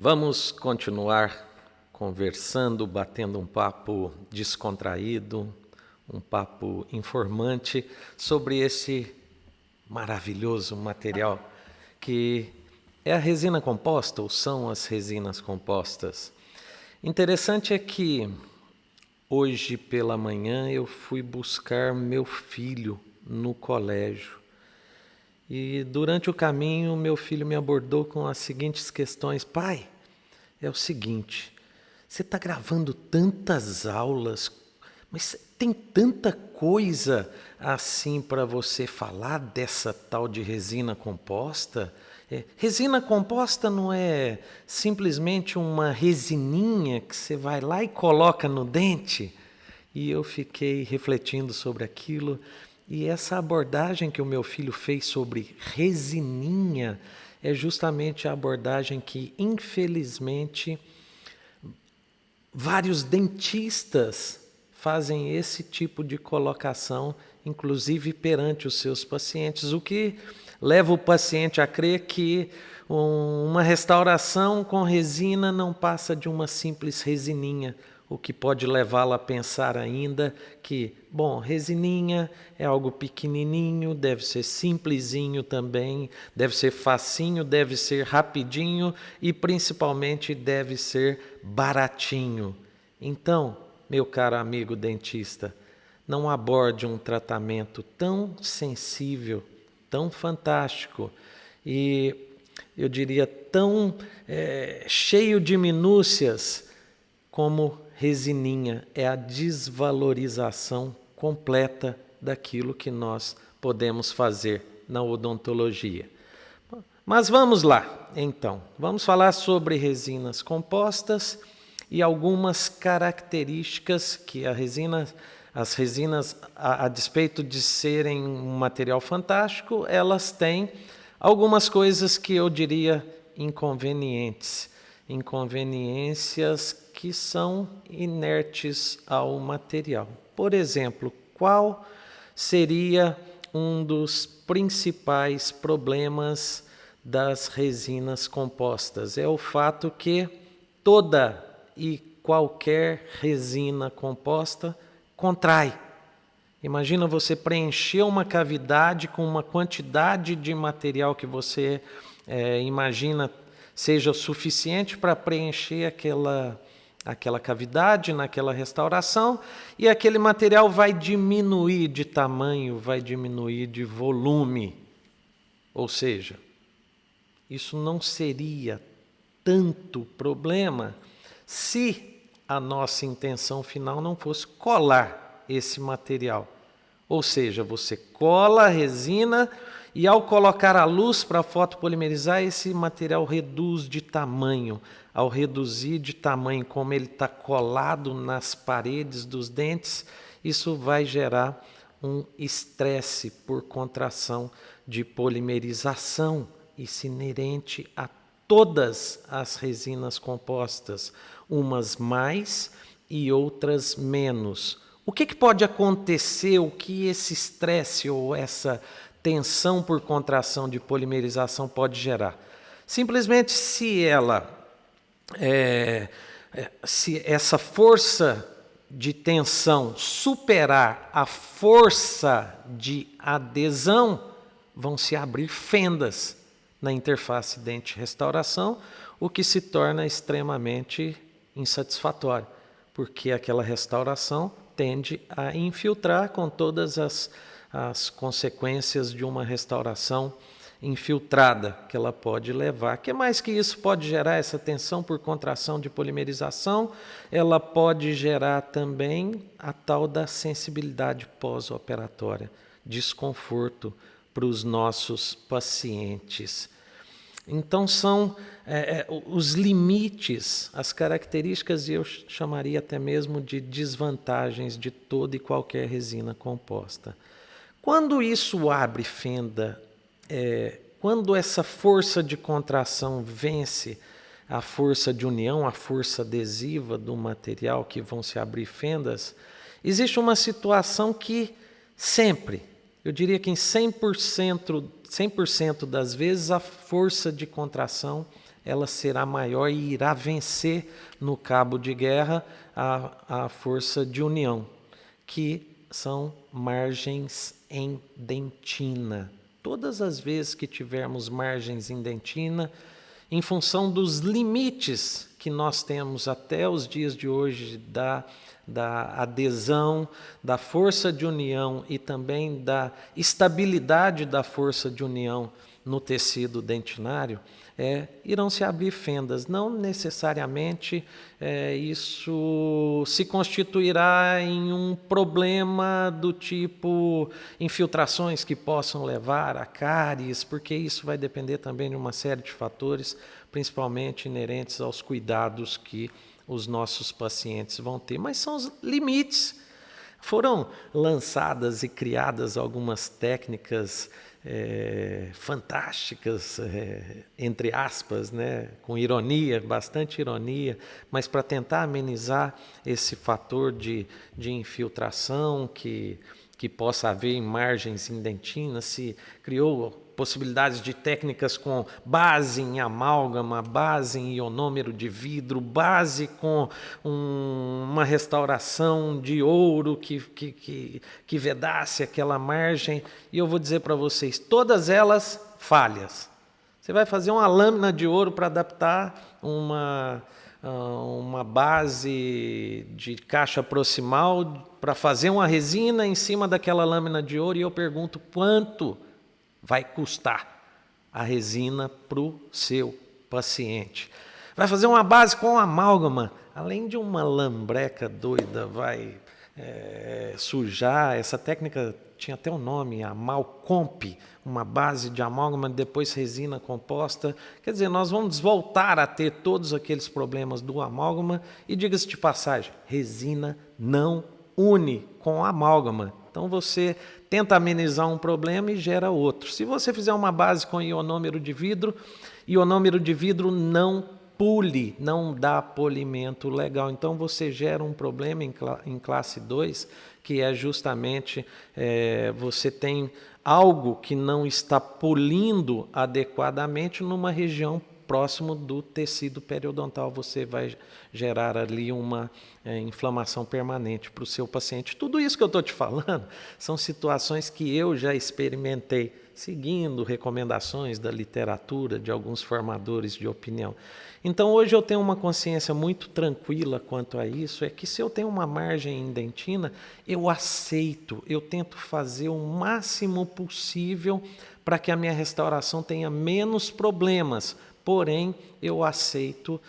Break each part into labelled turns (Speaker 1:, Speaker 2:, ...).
Speaker 1: Vamos continuar conversando, batendo um papo descontraído, um papo informante sobre esse maravilhoso material que é a resina composta, ou são as resinas compostas. Interessante é que hoje pela manhã eu fui buscar meu filho no colégio. E durante o caminho, meu filho me abordou com as seguintes questões. Pai, é o seguinte, você está gravando tantas aulas, mas tem tanta coisa assim para você falar dessa tal de resina composta? Resina composta não é simplesmente uma resininha que você vai lá e coloca no dente? E eu fiquei refletindo sobre aquilo. E essa abordagem que o meu filho fez sobre resininha é justamente a abordagem que, infelizmente, vários dentistas fazem esse tipo de colocação, inclusive perante os seus pacientes, o que leva o paciente a crer que uma restauração com resina não passa de uma simples resininha, o que pode levá-lo a pensar ainda que, bom, resininha é algo pequenininho, deve ser simplesinho também, deve ser facinho, deve ser rapidinho e principalmente deve ser baratinho. Então, meu caro amigo dentista, não aborde um tratamento tão sensível, tão fantástico e, eu diria, tão cheio de minúcias como resininha. É a desvalorização completa daquilo que nós podemos fazer na odontologia. Mas vamos lá, então. Vamos falar sobre resinas compostas e algumas características que as resinas, a despeito de serem um material fantástico, elas têm algumas coisas que eu diria inconveniências que são inertes ao material. Por exemplo, qual seria um dos principais problemas das resinas compostas? É o fato que toda e qualquer resina composta contrai. Imagina você preencher uma cavidade com uma quantidade de material que você imagina seja suficiente para preencher aquela cavidade naquela restauração, e aquele material vai diminuir de tamanho, vai diminuir de volume. Ou seja, isso não seria tanto problema se a nossa intenção final não fosse colar esse material. Ou seja, você cola a resina e ao colocar a luz para fotopolimerizar, esse material reduz de tamanho. Ao reduzir de tamanho, como ele está colado nas paredes dos dentes, isso vai gerar um estresse por contração de polimerização, isso inerente a todas as resinas compostas, umas mais e outras menos. O que pode acontecer, o que esse estresse ou essa tensão por contração de polimerização pode gerar? Simplesmente se essa força de tensão superar a força de adesão, vão se abrir fendas na interface dente-restauração, o que se torna extremamente insatisfatório, porque aquela restauração tende a infiltrar com todas as consequências de uma restauração infiltrada que ela pode levar. O que mais que isso pode gerar? Essa tensão por contração de polimerização, ela pode gerar também a tal da sensibilidade pós-operatória, desconforto para os nossos pacientes. Então são os limites, as características, e eu chamaria até mesmo de desvantagens de toda e qualquer resina composta. Quando isso abre fenda, quando essa força de contração vence a força de união, a força adesiva do material que vão se abrir fendas, existe uma situação que sempre Eu diria que em 100% das vezes a força de contração ela será maior e irá vencer no cabo de guerra a força de união, que são margens em dentina. Todas as vezes que tivermos margens em dentina, em função dos limites que nós temos até os dias de hoje da adesão, da força de união e também da estabilidade da força de união no tecido dentinário, irão se abrir fendas. Não necessariamente isso se constituirá em um problema do tipo infiltrações que possam levar a cáries, porque isso vai depender também de uma série de fatores, principalmente inerentes aos cuidados que os nossos pacientes vão ter. Mas são os limites. Foram lançadas e criadas algumas técnicas fantásticas, entre aspas, né, com ironia, bastante ironia, mas para tentar amenizar esse fator de infiltração que possa haver em margens em dentina, se criou possibilidades de técnicas com base em amálgama, base em ionômero de vidro, base com uma restauração de ouro que vedasse aquela margem. E eu vou dizer para vocês, todas elas falhas. Você vai fazer uma lâmina de ouro para adaptar uma base de caixa proximal para fazer uma resina em cima daquela lâmina de ouro, e eu pergunto quanto vai custar a resina para o seu paciente. Vai fazer uma base com amálgama, além de uma lambreca doida, vai sujar. Essa técnica tinha até um nome, Amalcomp, uma base de amálgama, depois resina composta. Quer dizer, nós vamos voltar a ter todos aqueles problemas do amálgama, e diga-se de passagem, resina não une com amálgama. Então você tenta amenizar um problema e gera outro. Se você fizer uma base com ionômero de vidro não pule, não dá polimento legal. Então você gera um problema em classe 2, que é justamente você tem algo que não está polindo adequadamente numa região próximo do tecido periodontal. Você vai gerar ali uma inflamação permanente para o seu paciente. Tudo isso que eu estou te falando são situações que eu já experimentei, seguindo recomendações da literatura, de alguns formadores de opinião. Então hoje eu tenho uma consciência muito tranquila quanto a isso, é que se eu tenho uma margem em dentina, eu aceito, eu tento fazer o máximo possível para que a minha restauração tenha menos problemas. Porém, eu aceito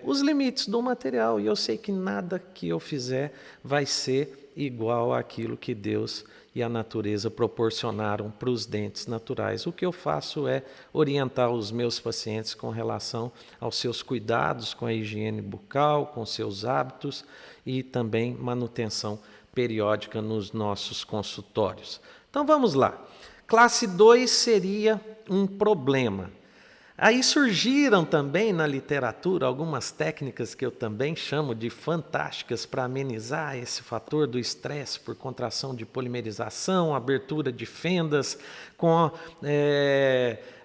Speaker 1: os limites do material, e eu sei que nada que eu fizer vai ser igual àquilo que Deus e a natureza proporcionaram para os dentes naturais. O que eu faço é orientar os meus pacientes com relação aos seus cuidados com a higiene bucal, com seus hábitos e também manutenção periódica nos nossos consultórios. Então vamos lá. Classe 2 seria um problema. Aí surgiram também na literatura algumas técnicas que eu também chamo de fantásticas para amenizar esse fator do estresse por contração de polimerização, abertura de fendas, com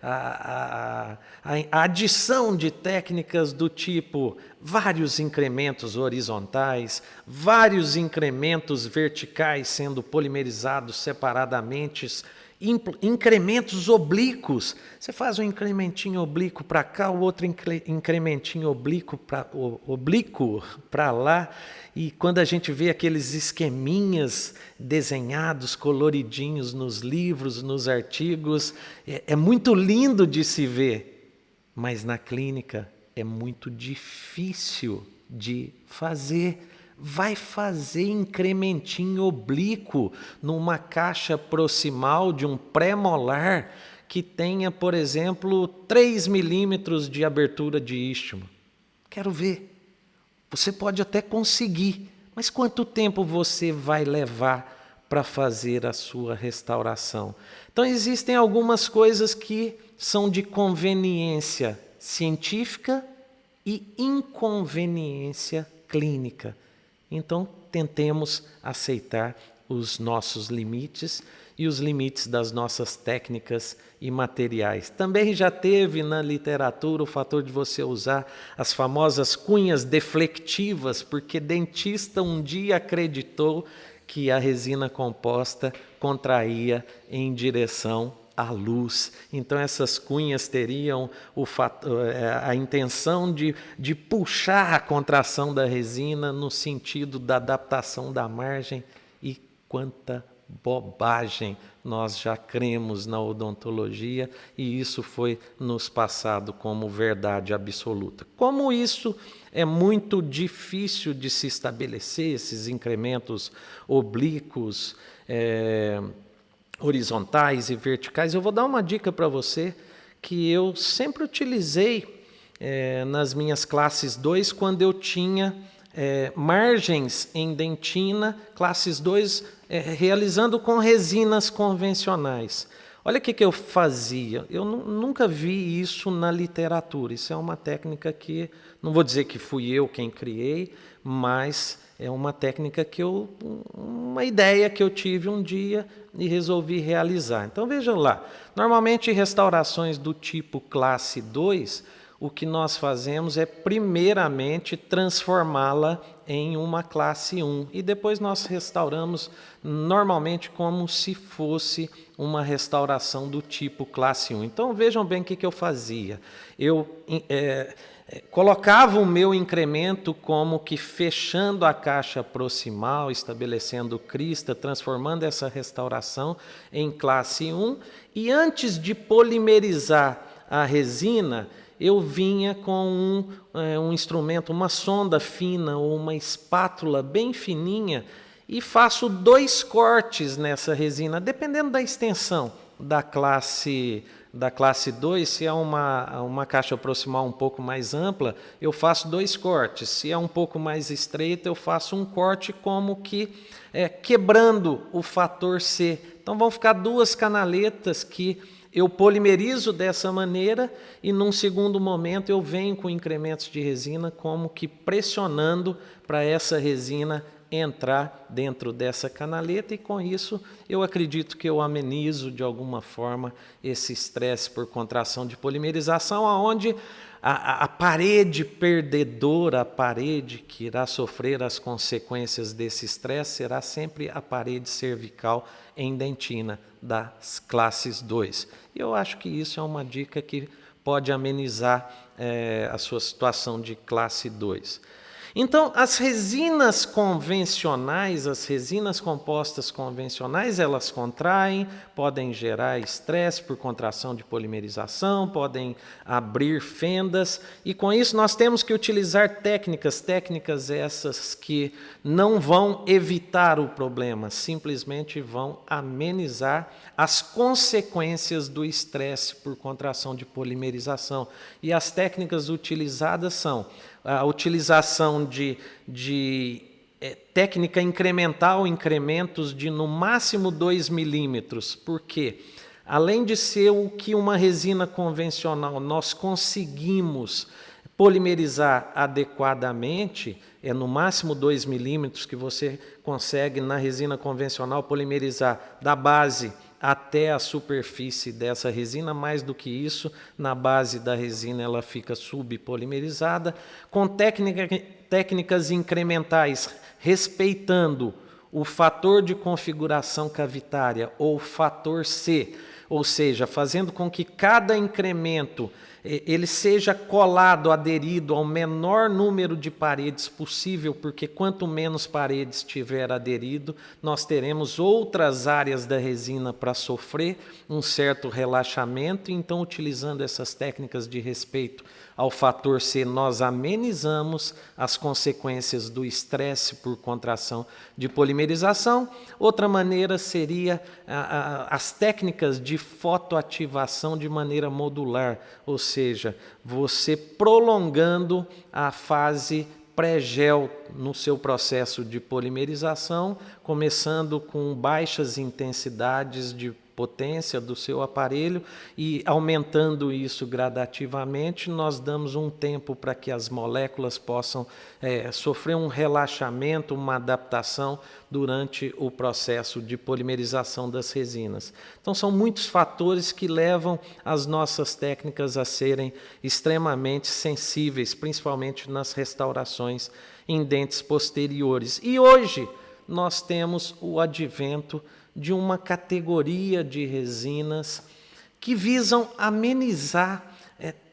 Speaker 1: a adição de técnicas do tipo vários incrementos horizontais, vários incrementos verticais sendo polimerizados separadamente, incrementos oblíquos. Você faz um incrementinho oblíquo para cá, o outro incrementinho oblíquo para lá, e quando a gente vê aqueles esqueminhas desenhados, coloridinhos nos livros, nos artigos, é muito lindo de se ver, mas na clínica é muito difícil de fazer. Vai fazer incrementinho oblíquo numa caixa proximal de um pré-molar que tenha, por exemplo, 3 milímetros de abertura de istmo. Quero ver. Você pode até conseguir, mas quanto tempo você vai levar para fazer a sua restauração? Então existem algumas coisas que são de conveniência científica e inconveniência clínica. Então, tentemos aceitar os nossos limites e os limites das nossas técnicas e materiais. Também já teve na literatura o fator de você usar as famosas cunhas deflectivas, porque dentista um dia acreditou que a resina composta contraía em direção à luz. Então essas cunhas teriam a intenção de puxar a contração da resina no sentido da adaptação da margem. E quanta bobagem nós já cremos na odontologia, e isso foi nos passado como verdade absoluta. Como isso é muito difícil de se estabelecer, esses incrementos oblíquos, horizontais e verticais, eu vou dar uma dica para você que eu sempre utilizei nas minhas classes 2, quando eu tinha margens em dentina, classes 2, realizando com resinas convencionais. Olha o que eu fazia. Eu nunca vi isso na literatura. Isso é uma técnica que, não vou dizer que fui eu quem criei, mas é uma técnica uma ideia que eu tive um dia e resolvi realizar. Então veja lá, normalmente restaurações do tipo classe 2, o que nós fazemos é primeiramente transformá-la em uma classe 1 e depois nós restauramos normalmente como se fosse uma restauração do tipo classe 1. Então vejam bem o que eu fazia. Eu colocava o meu incremento como que fechando a caixa proximal, estabelecendo crista, transformando essa restauração em classe 1, e antes de polimerizar a resina, eu vinha com um instrumento, uma sonda fina ou uma espátula bem fininha, e faço 2 cortes nessa resina, dependendo da extensão da classe 2, se é uma caixa proximal um pouco mais ampla, eu faço 2 cortes. Se é um pouco mais estreita, eu faço um corte como que quebrando o fator C. Então vão ficar 2 canaletas que eu polimerizo dessa maneira e num segundo momento eu venho com incrementos de resina como que pressionando para essa resina entrar dentro dessa canaleta, e com isso eu acredito que eu amenizo de alguma forma esse estresse por contração de polimerização, onde a parede perdedora, a parede que irá sofrer as consequências desse estresse, será sempre a parede cervical em dentina das classes 2. Eu acho que isso é uma dica que pode amenizar a sua situação de classe 2. Então, as resinas convencionais, as resinas compostas convencionais, elas contraem, podem gerar estresse por contração de polimerização, podem abrir fendas, e com isso nós temos que utilizar técnicas essas que não vão evitar o problema, simplesmente vão amenizar as consequências do estresse por contração de polimerização. E as técnicas utilizadas são a utilização de técnica incremental, incrementos de no máximo 2 milímetros, porque além de ser o que uma resina convencional nós conseguimos polimerizar adequadamente, é no máximo 2 milímetros que você consegue na resina convencional polimerizar da base até a superfície dessa resina. Mais do que isso, na base da resina ela fica subpolimerizada, com técnicas incrementais, respeitando o fator de configuração cavitária ou fator C, ou seja, fazendo com que cada incremento ele seja colado, aderido ao menor número de paredes possível, porque quanto menos paredes tiver aderido, nós teremos outras áreas da resina para sofrer um certo relaxamento. Então, utilizando essas técnicas de respeito ao fator C, nós amenizamos as consequências do estresse por contração de polimerização. Outra maneira seria as técnicas de fotoativação de maneira modular, ou seja, você prolongando a fase pré-gel no seu processo de polimerização, começando com baixas intensidades de potência do seu aparelho e aumentando isso gradativamente, nós damos um tempo para que as moléculas possam sofrer um relaxamento, uma adaptação durante o processo de polimerização das resinas. Então são muitos fatores que levam as nossas técnicas a serem extremamente sensíveis, principalmente nas restaurações em dentes posteriores. E hoje nós temos o advento de uma categoria de resinas que visam amenizar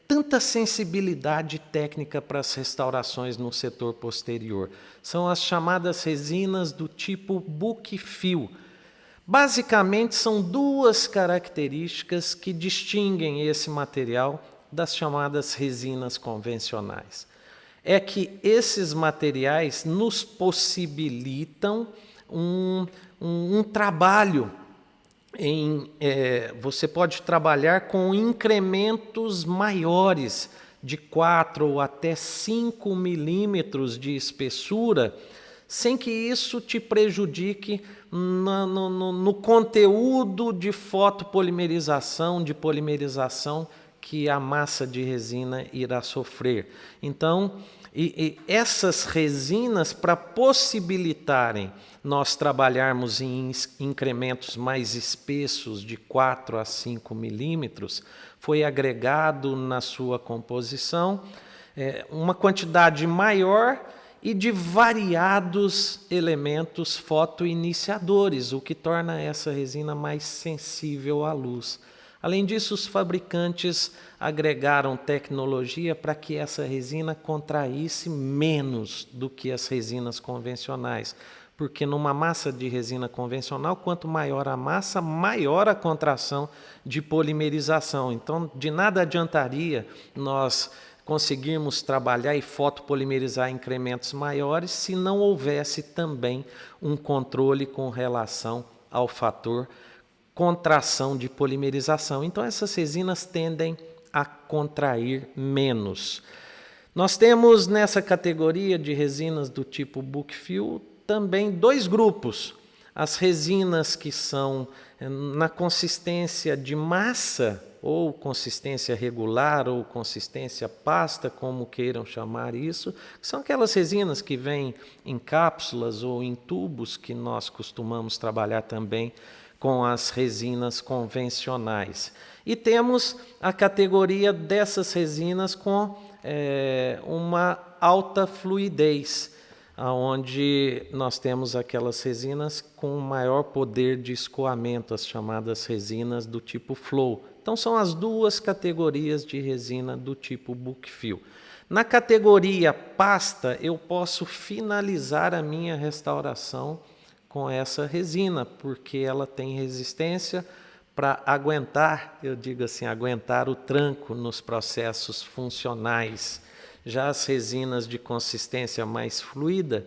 Speaker 1: tanta sensibilidade técnica para as restaurações no setor posterior. São as chamadas resinas do tipo book fill. Basicamente, são duas características que distinguem esse material das chamadas resinas convencionais. É que esses materiais nos possibilitam um trabalho você pode trabalhar com incrementos maiores de 4 ou até 5 milímetros de espessura, sem que isso te prejudique no conteúdo de fotopolimerização, de polimerização que a massa de resina irá sofrer. Então, essas resinas, para possibilitarem nós trabalharmos em incrementos mais espessos de 4 a 5 milímetros, foi agregado na sua composição uma quantidade maior e de variados elementos fotoiniciadores, o que torna essa resina mais sensível à luz. Além disso, os fabricantes agregaram tecnologia para que essa resina contraísse menos do que as resinas convencionais. Porque numa massa de resina convencional, quanto maior a massa, maior a contração de polimerização. Então, de nada adiantaria nós conseguirmos trabalhar e fotopolimerizar incrementos maiores se não houvesse também um controle com relação ao fator contração de polimerização. Então, essas resinas tendem a contrair menos. Nós temos nessa categoria de resinas do tipo book fill também dois grupos. As resinas que são na consistência de massa, ou consistência regular, ou consistência pasta, como queiram chamar isso, que são aquelas resinas que vêm em cápsulas ou em tubos, que nós costumamos trabalhar também com as resinas convencionais. E temos a categoria dessas resinas com uma alta fluidez, onde nós temos aquelas resinas com maior poder de escoamento, as chamadas resinas do tipo flow. Então são as duas categorias de resina do tipo book fill. Na categoria pasta, eu posso finalizar a minha restauração com essa resina, porque ela tem resistência para aguentar, eu digo assim, aguentar o tranco nos processos funcionais. Já as resinas de consistência mais fluida,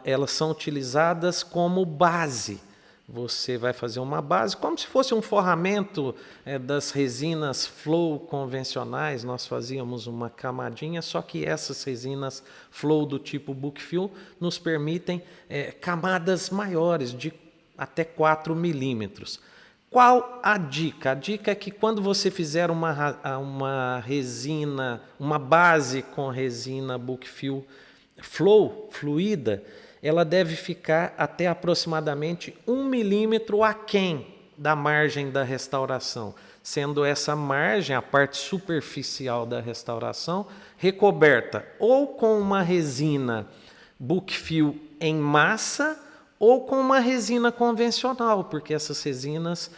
Speaker 1: elas são utilizadas como base. Você vai fazer uma base, como se fosse um forramento das resinas flow convencionais, nós fazíamos uma camadinha, só que essas resinas flow do tipo book fill nos permitem camadas maiores, de até 4 milímetros. Qual a dica? A dica é que quando você fizer uma resina, uma base com resina book fill flow, fluida, ela deve ficar até aproximadamente 1 milímetro aquém da margem da restauração, sendo essa margem, a parte superficial da restauração, recoberta ou com uma resina book fill em massa ou com uma resina convencional, porque essas resinas,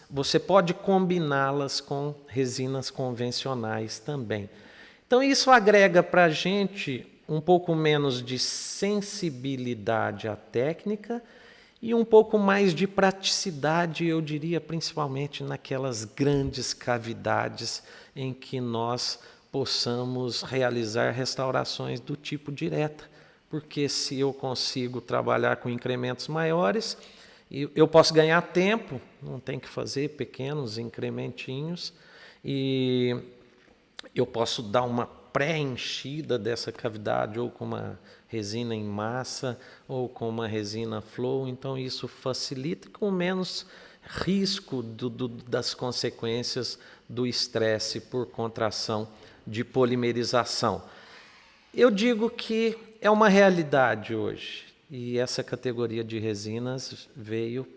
Speaker 1: você pode combiná-las com resinas convencionais também. Então isso agrega para a gente um pouco menos de sensibilidade à técnica e um pouco mais de praticidade, eu diria, principalmente naquelas grandes cavidades em que nós possamos realizar restaurações do tipo direta. Porque se eu consigo trabalhar com incrementos maiores, eu posso ganhar tempo, não tem que fazer pequenos incrementinhos, e eu posso dar uma pré-enchida dessa cavidade, ou com uma resina em massa, ou com uma resina flow, então isso facilita, com menos risco das consequências do estresse por contração de polimerização. Eu digo que é uma realidade hoje, e essa categoria de resinas veio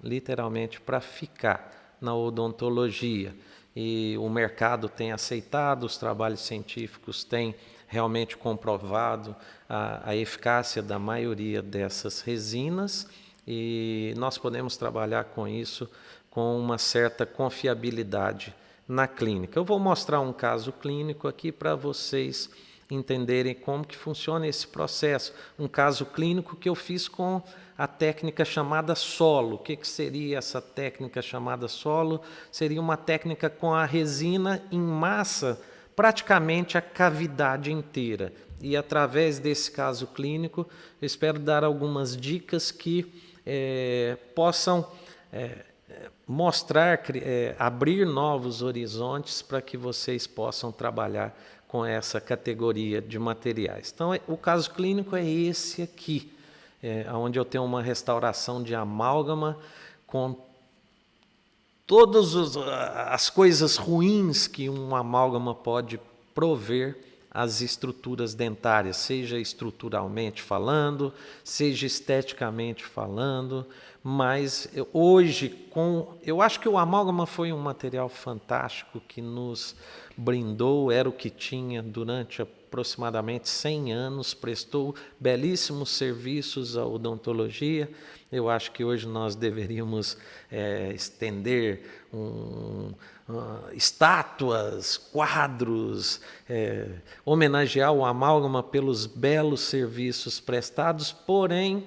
Speaker 1: literalmente para ficar na odontologia. E o mercado tem aceitado, os trabalhos científicos têm realmente comprovado a eficácia da maioria dessas resinas, e nós podemos trabalhar com isso com uma certa confiabilidade na clínica. Eu vou mostrar um caso clínico aqui para vocês entenderem como que funciona esse processo. Um caso clínico que eu fiz com a técnica chamada solo. O que seria essa técnica chamada solo? Seria uma técnica com a resina em massa, praticamente a cavidade inteira. E através desse caso clínico, eu espero dar algumas dicas que possam mostrar, abrir novos horizontes para que vocês possam trabalhar com essa categoria de materiais. Então, o caso clínico é esse aqui, onde eu tenho uma restauração de amálgama com todas as coisas ruins que um amálgama pode prover às estruturas dentárias, seja estruturalmente falando, seja esteticamente falando, mas hoje, eu acho que o amálgama foi um material fantástico que nos brindou, era o que tinha durante aproximadamente 100 anos, prestou belíssimos serviços à odontologia. Eu acho que hoje nós deveríamos estender estátuas, quadros, homenagear o amálgama pelos belos serviços prestados, porém,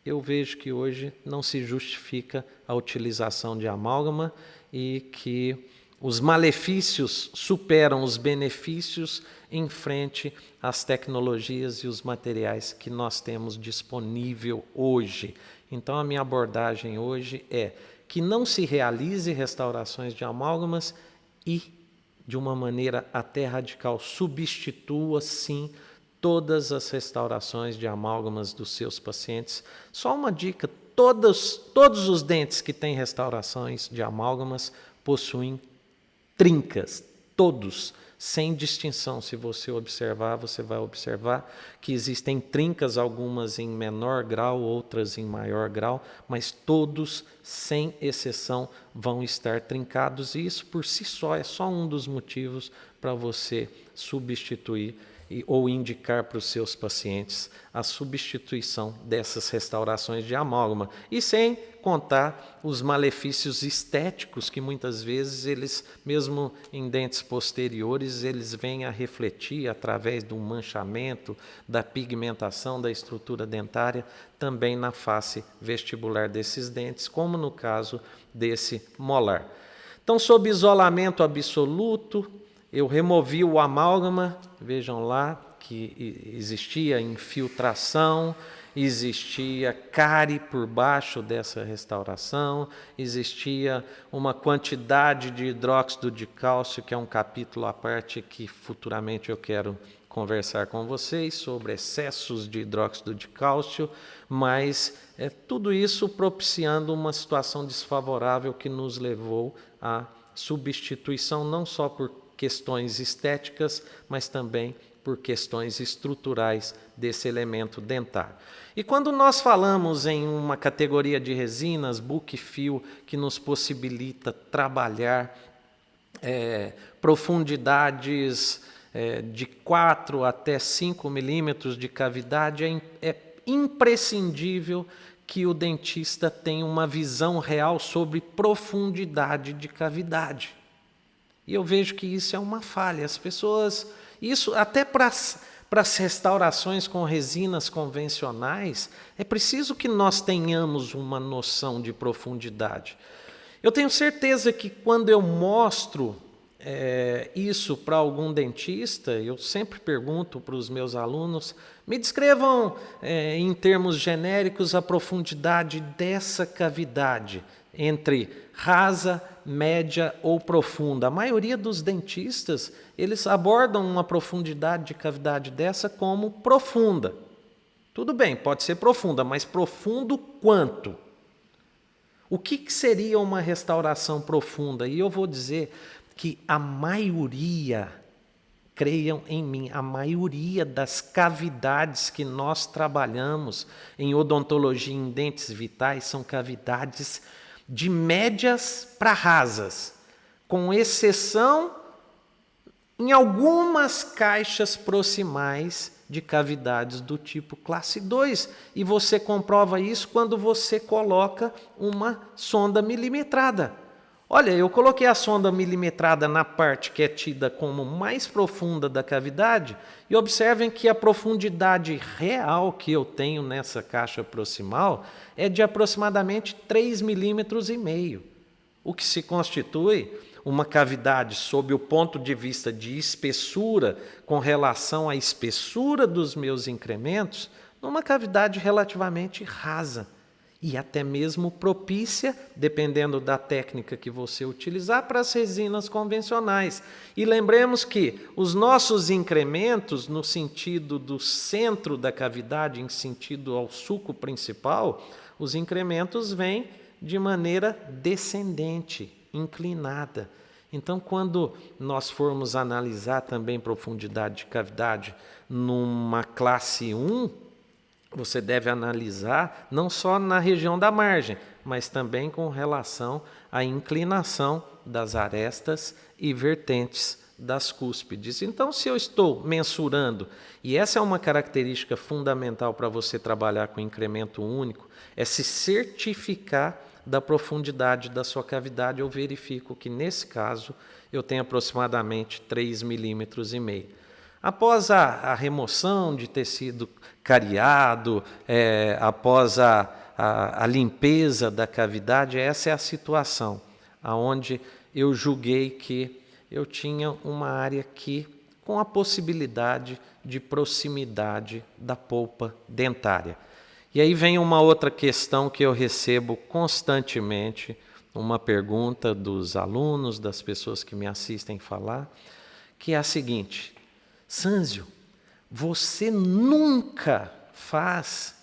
Speaker 1: eu vejo que hoje não se justifica a utilização de amálgama e que os malefícios superam os benefícios em frente às tecnologias e os materiais que nós temos disponível hoje. Então, a minha abordagem hoje é que não se realize restaurações de amálgamas e, de uma maneira até radical, substitua, sim, todas as restaurações de amálgamas dos seus pacientes. Só uma dica, todos os dentes que têm restaurações de amálgamas possuem trincas, todos, sem distinção. Se você observar, você vai observar que existem trincas, algumas em menor grau, outras em maior grau, mas todos, sem exceção, vão estar trincados, e isso por si só é só um dos motivos para você substituir ou indicar para os seus pacientes a substituição dessas restaurações de amálgama. E sem contar os malefícios estéticos que muitas vezes eles, mesmo em dentes posteriores, eles vêm a refletir através do manchamento, da pigmentação da estrutura dentária, também na face vestibular desses dentes, como no caso desse molar. Então, sob isolamento absoluto, eu removi o amálgama, vejam lá que existia infiltração, existia cárie por baixo dessa restauração, existia uma quantidade de hidróxido de cálcio, que é um capítulo à parte que futuramente eu quero conversar com vocês sobre excessos de hidróxido de cálcio, mas tudo isso propiciando uma situação desfavorável que nos levou à substituição, não só por questões estéticas, mas também por questões estruturais desse elemento dentário. E quando nós falamos em uma categoria de resinas, book fill, que nos possibilita trabalhar profundidades de 4 até 5 milímetros de cavidade, é imprescindível que o dentista tenha uma visão real sobre profundidade de cavidade. E eu vejo que isso é uma falha. As pessoas, isso até para as restaurações com resinas convencionais, é preciso que nós tenhamos uma noção de profundidade. Eu tenho certeza que quando eu mostro isso para algum dentista, eu sempre pergunto para os meus alunos, me descrevam em termos genéricos a profundidade dessa cavidade, entre rasa, média ou profunda. A maioria dos dentistas, eles abordam uma profundidade de cavidade dessa como profunda. Tudo bem, pode ser profunda, mas profundo quanto? O que seria uma restauração profunda? E eu vou dizer que a maioria, creiam em mim, a maioria das cavidades que nós trabalhamos em odontologia em dentes vitais são cavidades de médias para rasas, com exceção em algumas caixas proximais de cavidades do tipo classe 2. E você comprova isso quando você coloca uma sonda milimetrada. Olha, eu coloquei a sonda milimetrada na parte que é tida como mais profunda da cavidade e observem que a profundidade real que eu tenho nessa caixa proximal é de aproximadamente 3,5 milímetros, o que se constitui uma cavidade sob o ponto de vista de espessura com relação à espessura dos meus incrementos, numa cavidade relativamente rasa. E até mesmo propícia, dependendo da técnica que você utilizar, para as resinas convencionais. E lembremos que os nossos incrementos, no sentido do centro da cavidade, em sentido ao sulco principal, os incrementos vêm de maneira descendente, inclinada. Então, quando nós formos analisar também profundidade de cavidade numa classe 1, você deve analisar não só na região da margem, mas também com relação à inclinação das arestas e vertentes das cúspides. Então, se eu estou mensurando, e essa é uma característica fundamental para você trabalhar com incremento único, é se certificar da profundidade da sua cavidade. Eu verifico que, nesse caso, eu tenho aproximadamente 3,5 milímetros. Após a remoção de tecido cariado, após a limpeza da cavidade, essa é a situação onde eu julguei que eu tinha uma área aqui com a possibilidade de proximidade da polpa dentária. E aí vem uma outra questão que eu recebo constantemente, uma pergunta dos alunos, das pessoas que me assistem falar, que é a seguinte: Sânzio, você nunca faz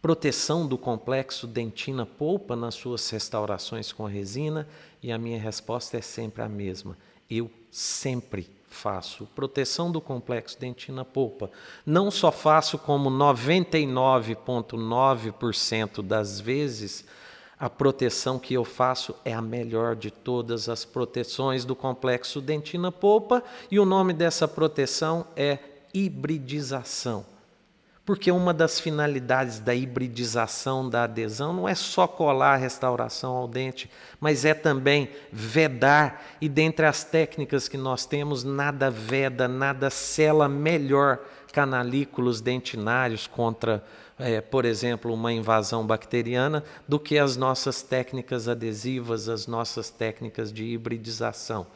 Speaker 1: proteção do complexo dentina-polpa nas suas restaurações com resina? E a minha resposta é sempre a mesma: eu sempre faço proteção do complexo dentina-polpa. Não só faço, como 99,9% das vezes, a proteção que eu faço é a melhor de todas as proteções do complexo dentina-polpa, e o nome dessa proteção é hibridização. Porque uma das finalidades da hibridização, da adesão, não é só colar a restauração ao dente, mas é também vedar. E dentre as técnicas que nós temos, nada veda, nada sela melhor canalículos dentinários contra, por exemplo, uma invasão bacteriana, do que as nossas técnicas adesivas, as nossas técnicas de hibridização.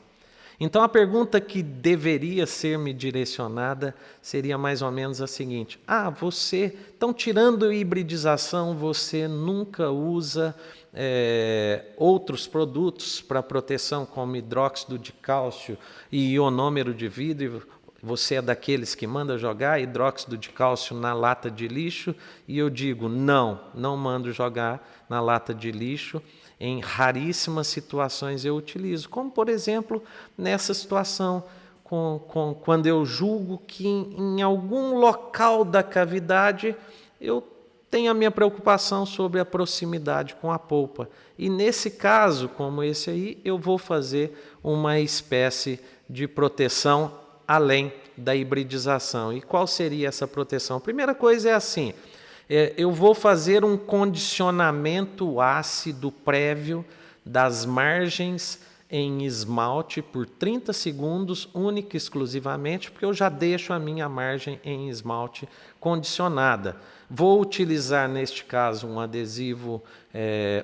Speaker 1: Então, a pergunta que deveria ser me direcionada seria mais ou menos a seguinte: então, tirando a hibridização, você nunca usa outros produtos para proteção, como hidróxido de cálcio e ionômero de vidro? Você é daqueles que manda jogar hidróxido de cálcio na lata de lixo? E eu digo: não mando jogar na lata de lixo. Em raríssimas situações eu utilizo, como por exemplo nessa situação, quando eu julgo que em algum local da cavidade eu tenho a minha preocupação sobre a proximidade com a polpa. E nesse caso, como esse aí, eu vou fazer uma espécie de proteção além da hibridização. E qual seria essa proteção? A primeira coisa é assim: eu vou fazer um condicionamento ácido prévio das margens em esmalte por 30 segundos, única e exclusivamente, porque eu já deixo a minha margem em esmalte condicionada. Vou utilizar, neste caso, um adesivo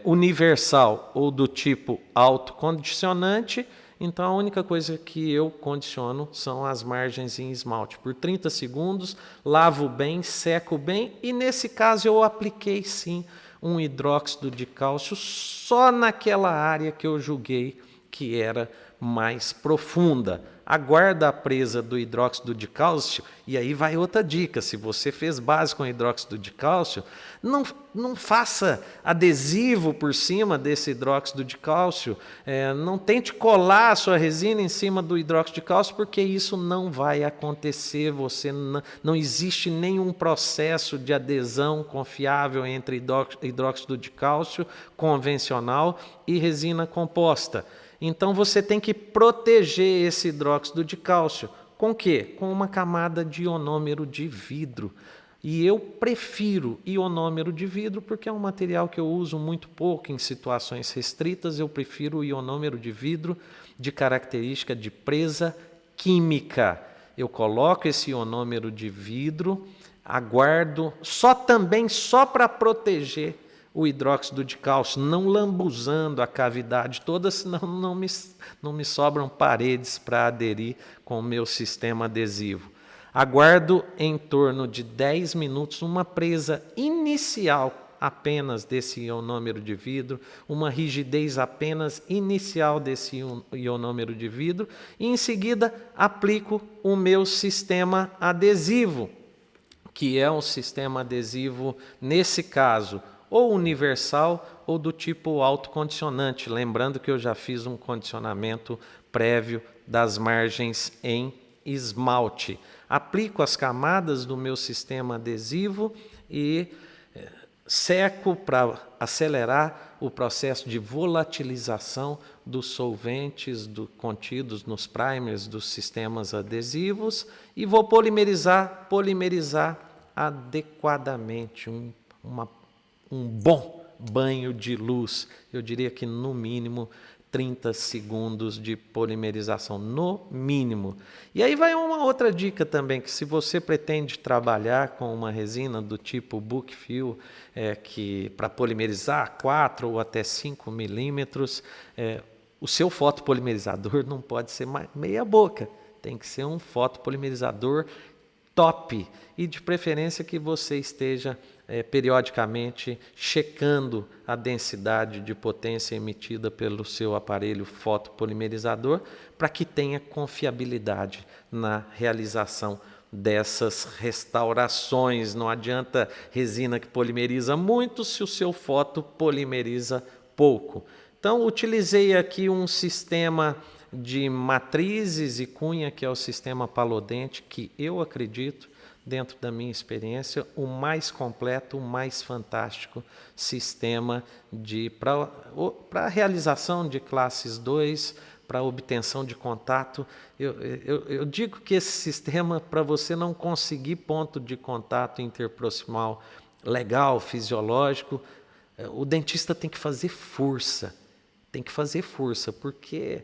Speaker 1: universal ou do tipo autocondicionante. Então, a única coisa que eu condiciono são as margens em esmalte. Por 30 segundos, lavo bem, seco bem, e nesse caso eu apliquei sim um hidróxido de cálcio só naquela área que eu julguei que era mais profunda. Aguarda a presa do hidróxido de cálcio, e aí vai outra dica: se você fez base com hidróxido de cálcio, não faça adesivo por cima desse hidróxido de cálcio, não tente colar a sua resina em cima do hidróxido de cálcio, porque isso não vai acontecer. Não existe nenhum processo de adesão confiável entre hidróxido de cálcio convencional e resina composta. Então você tem que proteger esse hidróxido de cálcio. Com o quê? Com uma camada de ionômero de vidro. E eu prefiro ionômero de vidro porque é um material que eu uso muito pouco em situações restritas. Eu prefiro o ionômero de vidro de característica de presa química. Eu coloco esse ionômero de vidro, aguardo, também só para proteger o hidróxido de cálcio, não lambuzando a cavidade toda, senão não me sobram paredes para aderir com o meu sistema adesivo. Aguardo em torno de 10 minutos uma presa inicial apenas desse ionômero de vidro, uma rigidez apenas inicial desse ionômero de vidro, e em seguida aplico o meu sistema adesivo, que é um sistema adesivo, nesse caso, ou universal ou do tipo autocondicionante. Lembrando que eu já fiz um condicionamento prévio das margens em esmalte. Aplico as camadas do meu sistema adesivo e seco para acelerar o processo de volatilização dos solventes contidos nos primers dos sistemas adesivos, e vou polimerizar adequadamente, um bom banho de luz. Eu diria que no mínimo 30 segundos de polimerização, no mínimo. E aí vai uma outra dica também, que se você pretende trabalhar com uma resina do tipo book fill, que para polimerizar 4 ou até 5 milímetros, o seu fotopolimerizador não pode ser meia boca, tem que ser um fotopolimerizador top, e de preferência que você esteja periodicamente checando a densidade de potência emitida pelo seu aparelho fotopolimerizador, para que tenha confiabilidade na realização dessas restaurações. Não adianta resina que polimeriza muito se o seu fotopolimeriza pouco. Então, utilizei aqui um sistema de matrizes e cunha, que é o sistema Palodente, que eu acredito, dentro da minha experiência, o mais completo, o mais fantástico sistema para a realização de classes 2, para obtenção de contato. Eu digo que esse sistema, para você não conseguir ponto de contato interproximal legal, fisiológico, o dentista tem que fazer força. Porque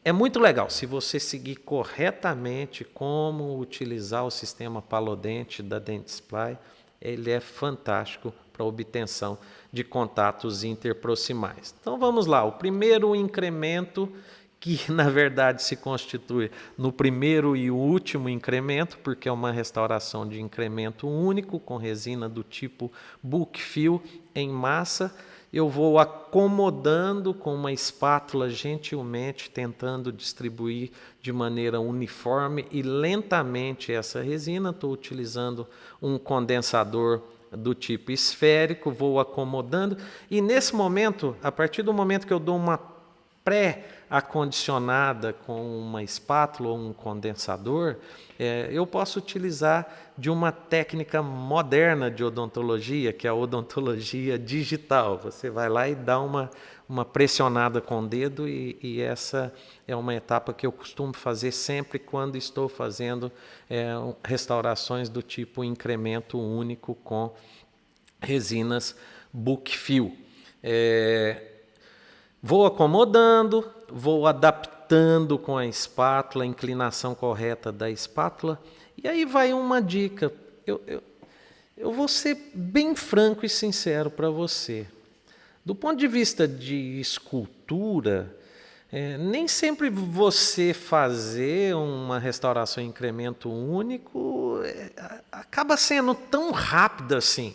Speaker 1: é muito legal se você seguir corretamente como utilizar o sistema Palodente da Dentsply. Ele é fantástico para a obtenção de contatos interproximais. Então vamos lá, o primeiro incremento, que na verdade se constitui no primeiro e último incremento, porque é uma restauração de incremento único com resina do tipo book fill em massa. Eu vou acomodando com uma espátula, gentilmente tentando distribuir de maneira uniforme e lentamente essa resina. Estou utilizando um condensador do tipo esférico, vou acomodando, e nesse momento, a partir do momento que eu dou uma pré-acondicionada com uma espátula ou um condensador, eu posso utilizar de uma técnica moderna de odontologia, que é a odontologia digital. Você vai lá e dá uma pressionada com o dedo, e essa é uma etapa que eu costumo fazer sempre quando estou fazendo restaurações do tipo incremento único com resinas book fill. Vou acomodando, vou adaptando com a espátula, a inclinação correta da espátula. E aí vai uma dica. Eu vou ser bem franco e sincero para você. Do ponto de vista de escultura, nem sempre você fazer uma restauração em incremento único acaba sendo tão rápido assim.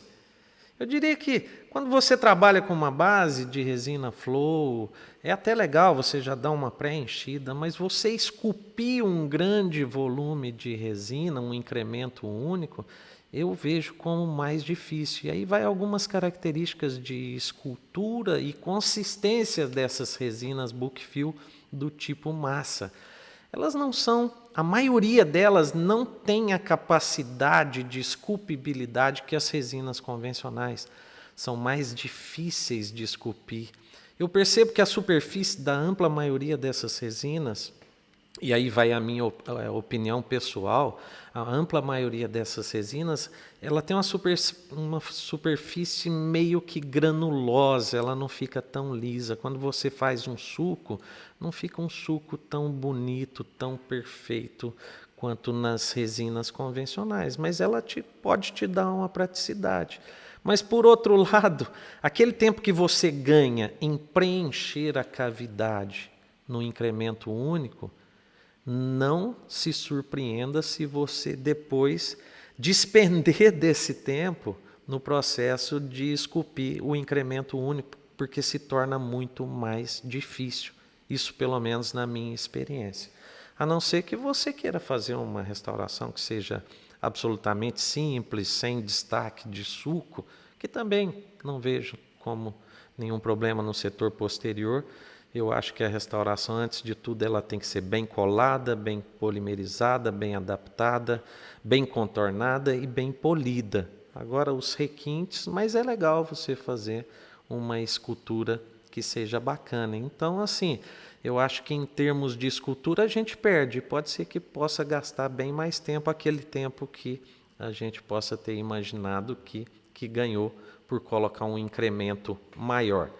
Speaker 1: Eu diria que quando você trabalha com uma base de resina flow, é até legal, você já dá uma pré-enchida, mas você esculpir um grande volume de resina, um incremento único, eu vejo como mais difícil. E aí vai algumas características de escultura e consistência dessas resinas book fill do tipo massa. Elas não são, a maioria delas não tem a capacidade de esculpibilidade que as resinas convencionais. São mais difíceis de esculpir. Eu percebo que a superfície da ampla maioria dessas resinas, e aí vai a minha opinião pessoal, a ampla maioria dessas resinas, ela tem uma superfície meio que granulosa, ela não fica tão lisa. Quando você faz um suco, não fica um suco tão bonito, tão perfeito quanto nas resinas convencionais, mas ela pode te dar uma praticidade. Mas, por outro lado, aquele tempo que você ganha em preencher a cavidade no incremento único, não se surpreenda se você depois despender desse tempo no processo de esculpir o incremento único, porque se torna muito mais difícil. Isso, pelo menos, na minha experiência. A não ser que você queira fazer uma restauração que seja absolutamente simples, sem destaque de suco, que também não vejo como nenhum problema no setor posterior. Eu acho que a restauração, antes de tudo, ela tem que ser bem colada, bem polimerizada, bem adaptada, bem contornada e bem polida. Agora, os requintes, mas é legal você fazer uma escultura que seja bacana. Então, assim, eu acho que em termos de escultura a gente perde. Pode ser que possa gastar bem mais tempo, aquele tempo que a gente possa ter imaginado que ganhou por colocar um incremento maior.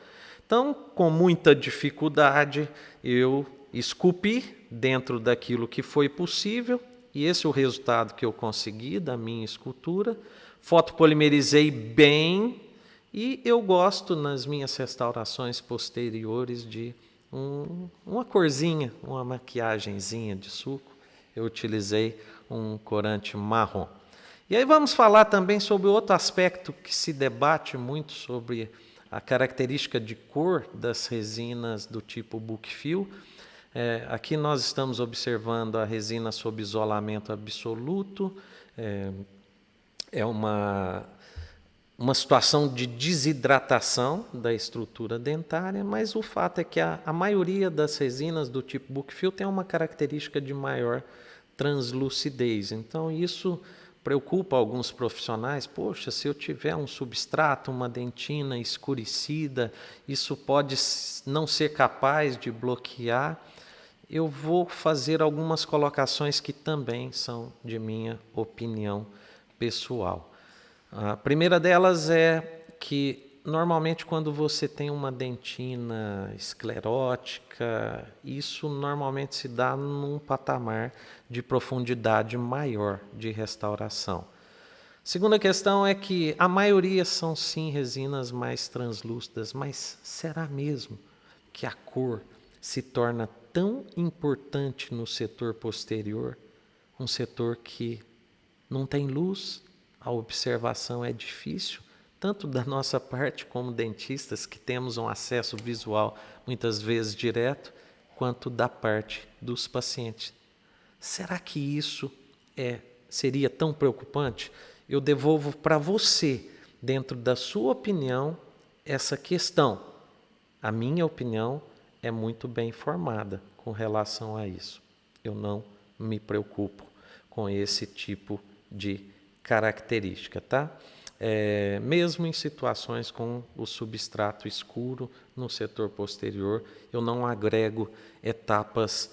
Speaker 1: Então, com muita dificuldade, eu esculpi dentro daquilo que foi possível, e esse é o resultado que eu consegui da minha escultura. Fotopolimerizei bem, e eu gosto nas minhas restaurações posteriores de uma corzinha, uma maquiagenzinha de suco. Eu utilizei um corante marrom. E aí vamos falar também sobre outro aspecto que se debate muito sobre a característica de cor das resinas do tipo book fill. Aqui nós estamos observando a resina sob isolamento absoluto. É uma situação de desidratação da estrutura dentária, mas o fato é que a maioria das resinas do tipo book fill tem uma característica de maior translucidez. Então isso preocupa alguns profissionais. Poxa, se eu tiver um substrato, uma dentina escurecida, isso pode não ser capaz de bloquear. Eu vou fazer algumas colocações que também são de minha opinião pessoal. A primeira delas é que, normalmente, quando você tem uma dentina esclerótica, isso normalmente se dá num patamar de profundidade maior de restauração. Segunda questão é que a maioria são sim resinas mais translúcidas, mas será mesmo que a cor se torna tão importante no setor posterior, um setor que não tem luz, a observação é difícil, tanto da nossa parte como dentistas, que temos um acesso visual muitas vezes direto, quanto da parte dos pacientes. Será que isso seria tão preocupante? Eu devolvo para você, dentro da sua opinião, essa questão. A minha opinião é muito bem formada com relação a isso. Eu não me preocupo com esse tipo de característica, tá? Mesmo em situações com o substrato escuro no setor posterior, eu não agrego etapas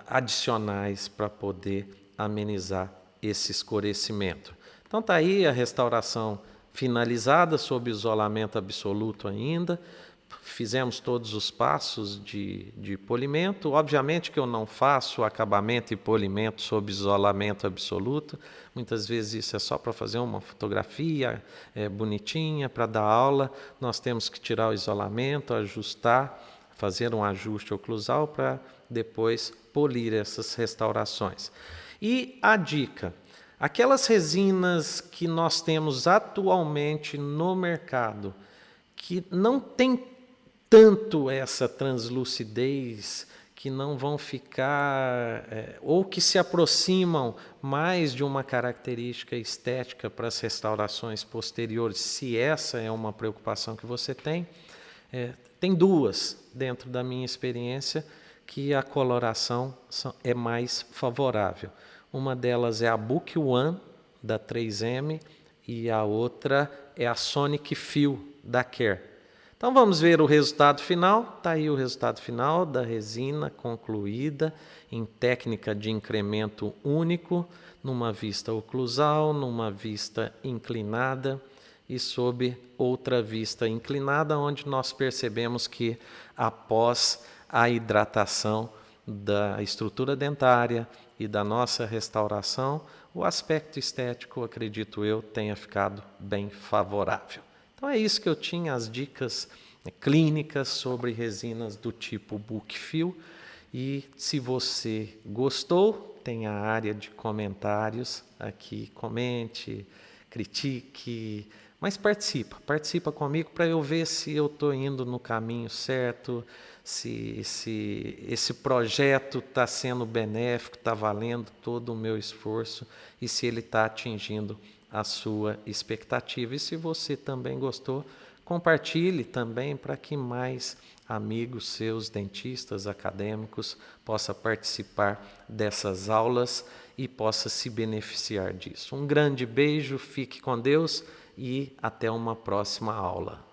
Speaker 1: adicionais para poder amenizar esse escurecimento. Então tá aí a restauração finalizada sob isolamento absoluto ainda. Fizemos todos os passos de polimento. Obviamente que eu não faço acabamento e polimento sob isolamento absoluto. Muitas vezes isso é só para fazer uma fotografia bonitinha, para dar aula. Nós temos que tirar o isolamento, ajustar, fazer um ajuste oclusal para depois polir essas restaurações. E a dica: Aquelas resinas que nós temos atualmente no mercado, que não tem tanto essa translucidez, que não vão ficar, ou que se aproximam mais de uma característica estética para as restaurações posteriores, se essa é uma preocupação que você tem, tem duas, dentro da minha experiência, que a coloração é mais favorável. Uma delas é a Book One, da 3M, e a outra é a Sonic Fill, da Care. Então vamos ver o resultado final. Está aí o resultado final da resina concluída em técnica de incremento único, numa vista oclusal, numa vista inclinada e sob outra vista inclinada, onde nós percebemos que após a hidratação da estrutura dentária e da nossa restauração, o aspecto estético, acredito eu, tenha ficado bem favorável. Então é isso que eu tinha, as dicas clínicas sobre resinas do tipo Book Fill. E se você gostou, tem a área de comentários aqui, comente, critique, mas participa comigo para eu ver se eu estou indo no caminho certo, se esse projeto está sendo benéfico, está valendo todo o meu esforço e se ele está atingindo a sua expectativa. E se você também gostou, compartilhe também para que mais amigos seus, dentistas, acadêmicos, possam participar dessas aulas e possa se beneficiar disso. Um grande beijo, fique com Deus e até uma próxima aula.